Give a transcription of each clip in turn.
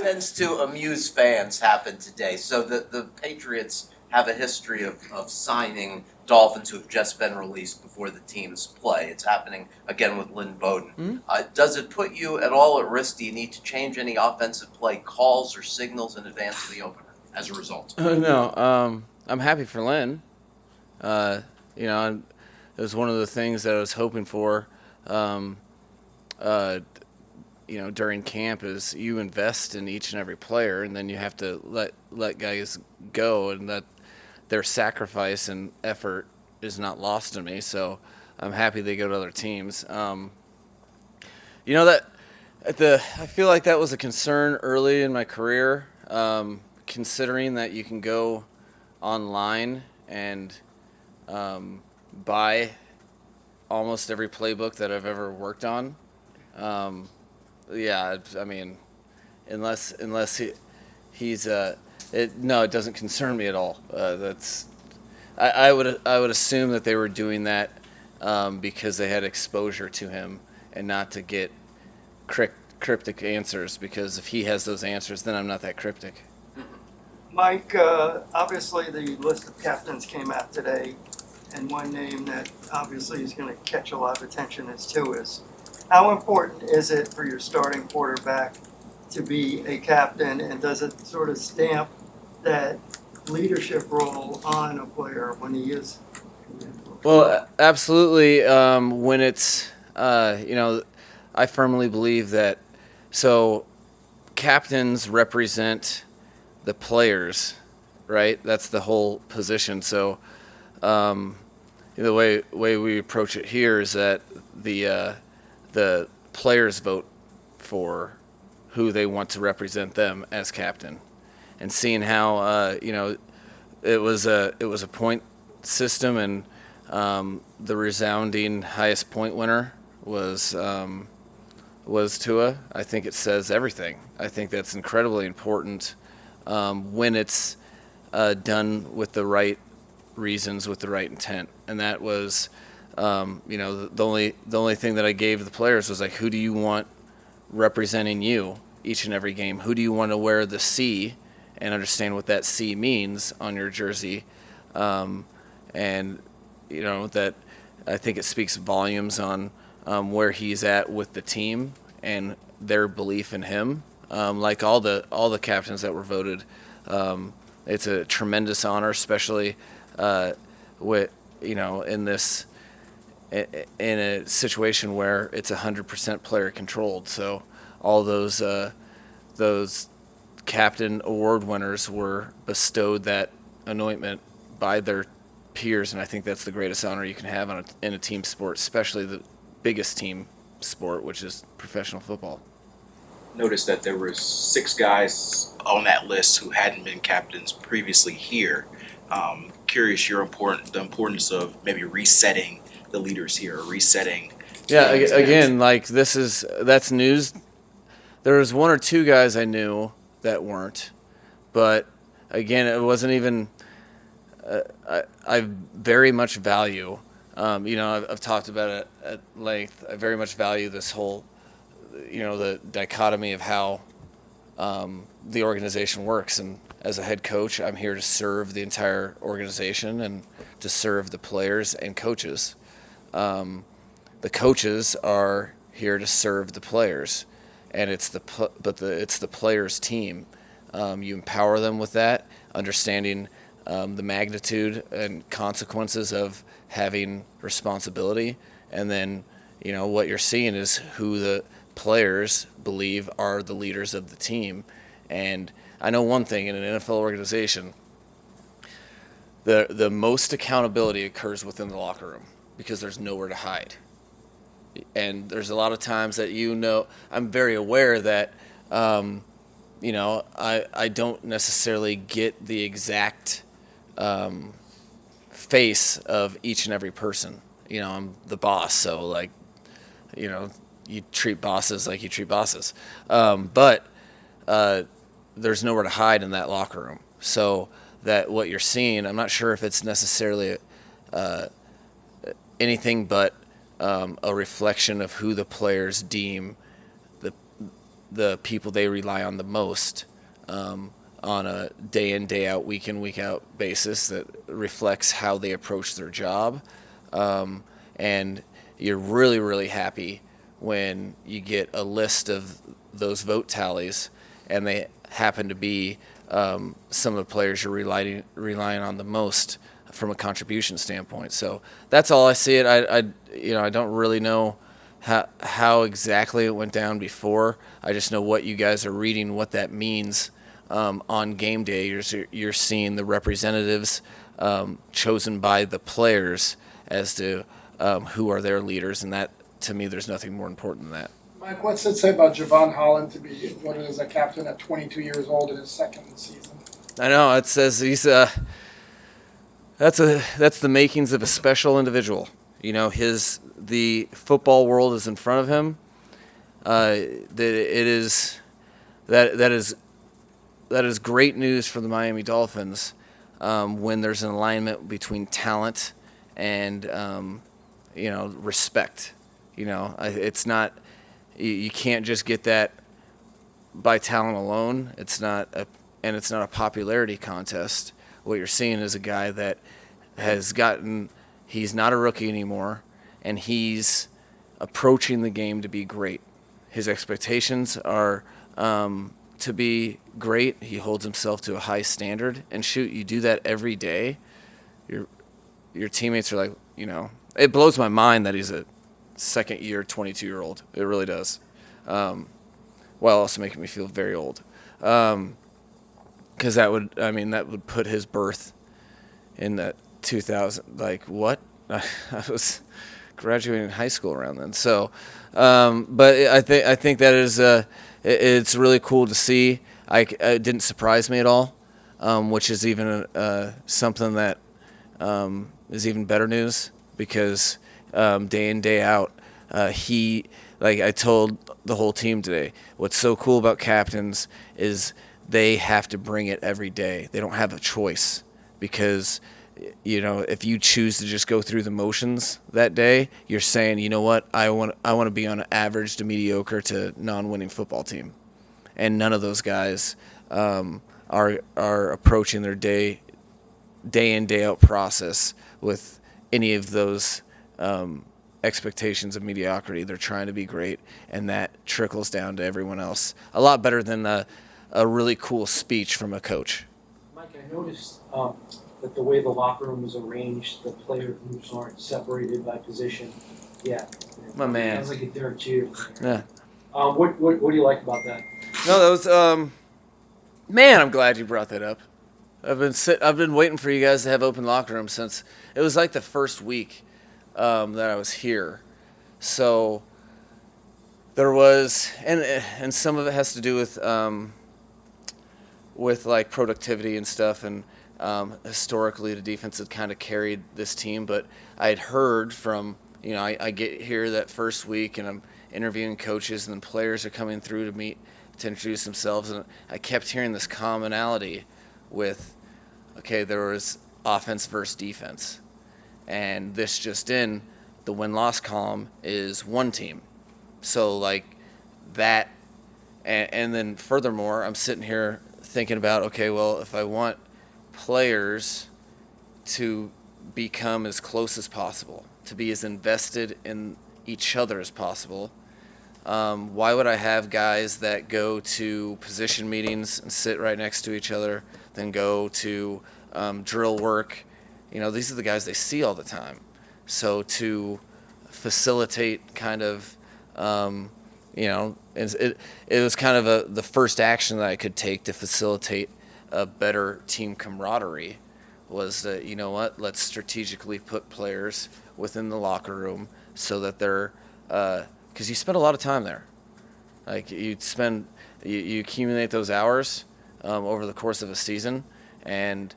tends to amuse fans happened today. So the Patriots have a history of signing Dolphins who have just been released before the teams play. It's happening again with Lynn Bowden. Mm-hmm. Does it put you at all at risk? Do you need to change any offensive play calls or signals in advance of the opener as a result? No, I'm happy for Lynn. Uh, you know, it was one of the things that I was hoping for. Um, uh, during camp is you invest in each and every player, and then you have to let guys go, and that their sacrifice and effort is not lost to me. So I'm happy they go to other teams. That I feel like that was a concern early in my career, considering that you can go online and buy almost every playbook that I've ever worked on. Yeah, I mean, unless he's it doesn't concern me at all. I would assume that they were doing that because they had exposure to him and not to get cryptic answers, because if he has those answers, then I'm not that cryptic. Mike, obviously the list of captains came out today, and one name that obviously is going to catch a lot of attention is Tua's. How important is it for your starting quarterback to be a captain, and does it sort of stamp that leadership role on a player when he is? Well, absolutely. When it's, I firmly believe that. So, captains represent the players, right? That's the whole position. So, the way we approach it here is that the players vote for who they want to represent them as captain, and seeing how it was a point system, and the resounding highest point winner was Tua. I think it says everything. I think that's incredibly important when it's done with the right reasons, with the right intent, and that was. The only thing that I gave the players was like, who do you want representing you each and every game? Who do you want to wear the C and understand what that C means on your jersey? That I think it speaks volumes on where he's at with the team and their belief in him. Like all the captains that were voted, it's a tremendous honor, especially in a situation where it's 100% player controlled. So all those captain award winners were bestowed that anointment by their peers, and I think that's the greatest honor you can have in a team sport, especially the biggest team sport, which is professional football. Noticed that there were 6 guys on that list who hadn't been captains previously here. Curious the importance of maybe resetting the leaders here, or resetting. Yeah, again, like that's news. There was 1 or 2 guys I knew that weren't, but again, it wasn't even. I very much value. I've talked about it at length. I very much value this whole, the dichotomy of how the organization works. And as a head coach, I'm here to serve the entire organization and to serve the players and coaches. The coaches are here to serve the players, and it's the players' team. You empower them with that, understanding the magnitude and consequences of having responsibility, and then what you're seeing is who the players believe are the leaders of the team. And I know one thing: in an NFL organization, the most accountability occurs within the locker room, because there's nowhere to hide. And there's a lot of times that I'm very aware that I don't necessarily get the exact face of each and every person. I'm the boss, so you treat bosses like you treat bosses. But there's nowhere to hide in that locker room. So that what you're seeing, I'm not sure if it's necessarily anything but a reflection of who the players deem the people they rely on the most on a day in, day out, week in, week out basis that reflects how they approach their job. And you're really, really happy when you get a list of those vote tallies and they happen to be some of the players you're relying on the most from a contribution standpoint. So that's all I see it. I don't really know how exactly it went down before. I just know what you guys are reading, what that means on game day. You're seeing the representatives chosen by the players as to who are their leaders, and that, to me, there's nothing more important than that. Mike, what's it say about Javon Holland to be voted as a captain at 22 years old in his second season? I know it says he's that's the makings of a special individual. You know, the football world is in front of him. That is great news for the Miami Dolphins when there's an alignment between talent and respect. It's not. You can't just get that by talent alone. It's not a popularity contest. What you're seeing is a guy that he's not a rookie anymore, and he's approaching the game to be great. His expectations are to be great. He holds himself to a high standard, and shoot, you do that every day. Your teammates are like, it blows my mind that he's a second year 22-year-old. It really does. While also making me feel very old. Because that would put his birth in that 2000. Like what? I was graduating high school around then. So, but I think that is it's really cool to see. It didn't surprise me at all, which is even something that is even better news because day in, day out, I told the whole team today, what's so cool about captains is they have to bring it every day. They don't have a choice because, if you choose to just go through the motions that day, you're saying, you know what, I want to be on an average to mediocre to non-winning football team. And none of those guys are approaching their day in, day out process with any of those expectations of mediocrity. They're trying to be great, and that trickles down to everyone else. A lot better than a really cool speech from a coach. Mike, I noticed that the way the locker room is arranged, the player groups aren't separated by position yet. My man. Sounds like a Derek Jeter. Yeah. What do you like about that? No, that was man, I'm glad you brought that up. I've been waiting for you guys to have open locker rooms since it was like the first week that I was here. So there was, and some of it has to do with like productivity and stuff, and historically the defense had kind of carried this team. But I had heard from, I get here that first week and I'm interviewing coaches, and then players are coming through to introduce themselves, and I kept hearing this commonality with, okay, there was offense versus defense. And this just in, the win-loss column is one team. So, like, that, and then furthermore, I'm sitting here thinking about, okay, well, if I want players to become as close as possible, to be as invested in each other as possible, why would I have guys that go to position meetings and sit right next to each other, then go to drill work? These are the guys they see all the time. So to facilitate kind of, it was kind of the first action that I could take to facilitate a better team camaraderie was that, let's strategically put players within the locker room so that they're, because you spend a lot of time there. Like you accumulate those hours over the course of a season, and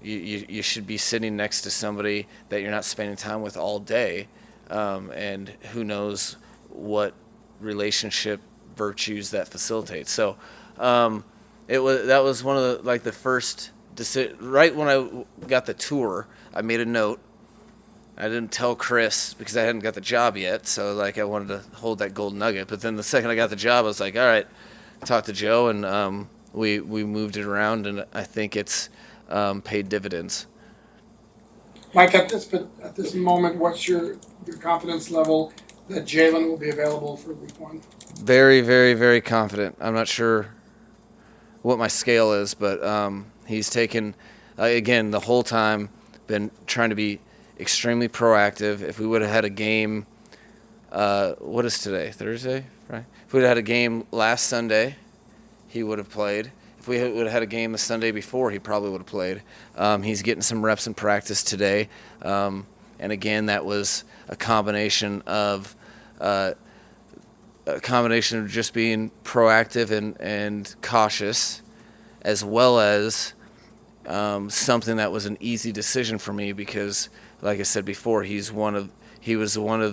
you should be sitting next to somebody that you're not spending time with all day, and who knows what relationship virtues that facilitates. So that was one of the first right when I got the tour, I made a note I didn't tell Chris because I hadn't got the job yet, so like I wanted to hold that gold nugget. But then the second I got the job, I was like, all right, talked to Joe, and we moved it around, and I think it's paid dividends. Mike, at this moment, what's your confidence level that Jalen will be available for week 1? Very, very, very confident. I'm not sure what my scale is, but he's taken, again, the whole time, been trying to be extremely proactive. If we would have had a game, what is today? Thursday? Right? If we would have had a game last Sunday, he would have played. If we would have had a game the Sunday before, he probably would have played. He's getting some reps in practice today. And again, that was a combination of just being proactive and cautious, as well as something that was an easy decision for me because, like I said before, he was one of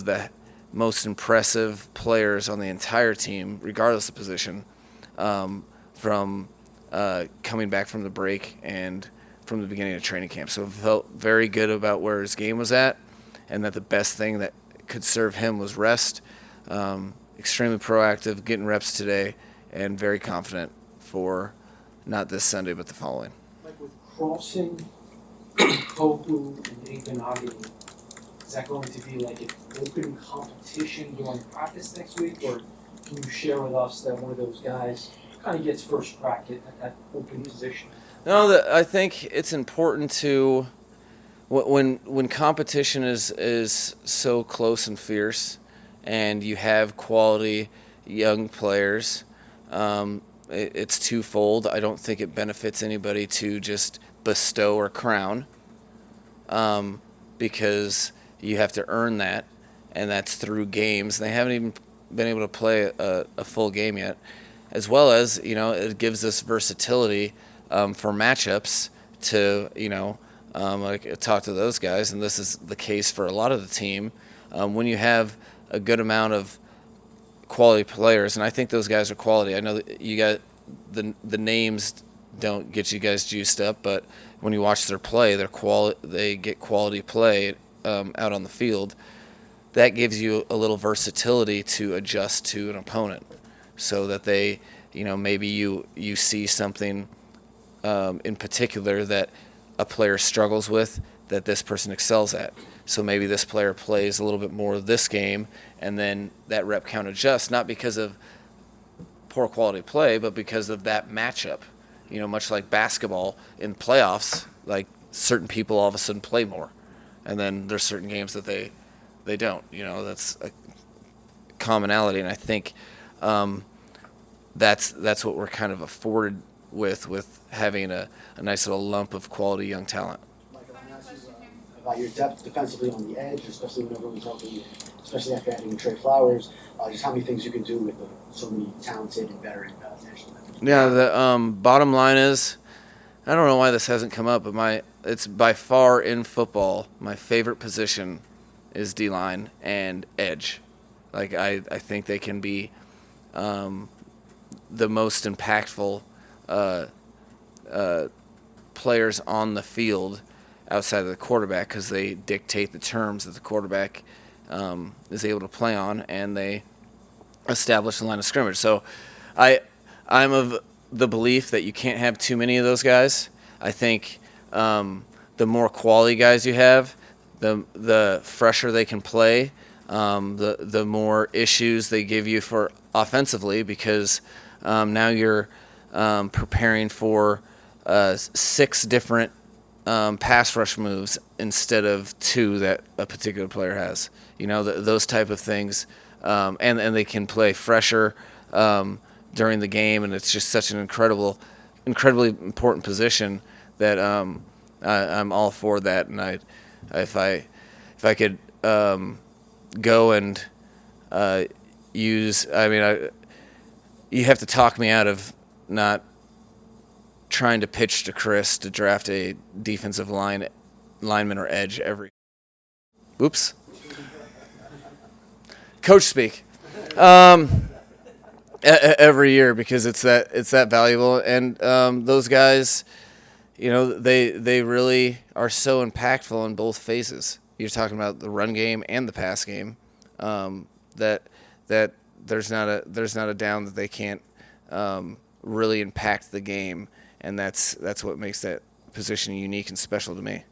the most impressive players on the entire team, regardless of position, from coming back from the break and from the beginning of training camp. So I felt very good about where his game was at, and that the best thing that could serve him was rest. Extremely proactive, getting reps today, and very confident for not this Sunday but the following. Like with Crossing, Koku, and Nathan Agnew, is that going to be like an open competition during practice next week, or can you share with us that one of those guys kind of gets first crack at that open position? No, I think it's important to when competition is so close and fierce, and you have quality young players. It's twofold. I don't think it benefits anybody to just bestow or crown, because you have to earn that, and that's through games. They haven't even been able to play a full game yet, as well as it gives us versatility for matchups to like talk to those guys, and this is the case for a lot of the team. When you have a good amount of quality players, and I think those guys are quality. I know that you got the names don't get you guys juiced up, but when you watch their play, they get quality play out on the field. That gives you a little versatility to adjust to an opponent, so that they, maybe you see something in particular that a player struggles with that this person excels at. So maybe this player plays a little bit more of this game, and then that rep count adjusts, not because of poor quality play, but because of that matchup. Much like basketball in playoffs, like certain people all of a sudden play more, and then there's certain games that they don't. That's a commonality, and I think that's what we're kind of afforded with having a nice little lump of quality young talent. Mike, I want to ask you about your depth defensively on the edge, especially when everyone's healthy, especially after adding Trey Flowers. Just how many things you can do with so many talented and veteran edge defenders. Yeah, the bottom line is, I don't know why this hasn't come up, but it's by far in football my favorite position is D-line and edge. Like I think they can be the most impactful players on the field outside of the quarterback, because they dictate the terms that the quarterback is able to play on, and they establish the line of scrimmage. So I'm of the belief that you can't have too many of those guys. I think the more quality guys you have, the fresher they can play, the more issues they give you for offensively, because now you're preparing for 6 different pass rush moves instead of 2 that a particular player has. Those type of things, and they can play fresher during the game, and it's just such an incredibly important position that I'm all for that. And if I could go and use, you have to talk me out of not trying to pitch to Chris to draft a defensive lineman or edge coach speak, every year, because it's that valuable. And those guys, they really are so impactful in both phases. you're talking about the run game and the pass game. That there's not a down that they can't really impact the game, and that's what makes that position unique and special to me.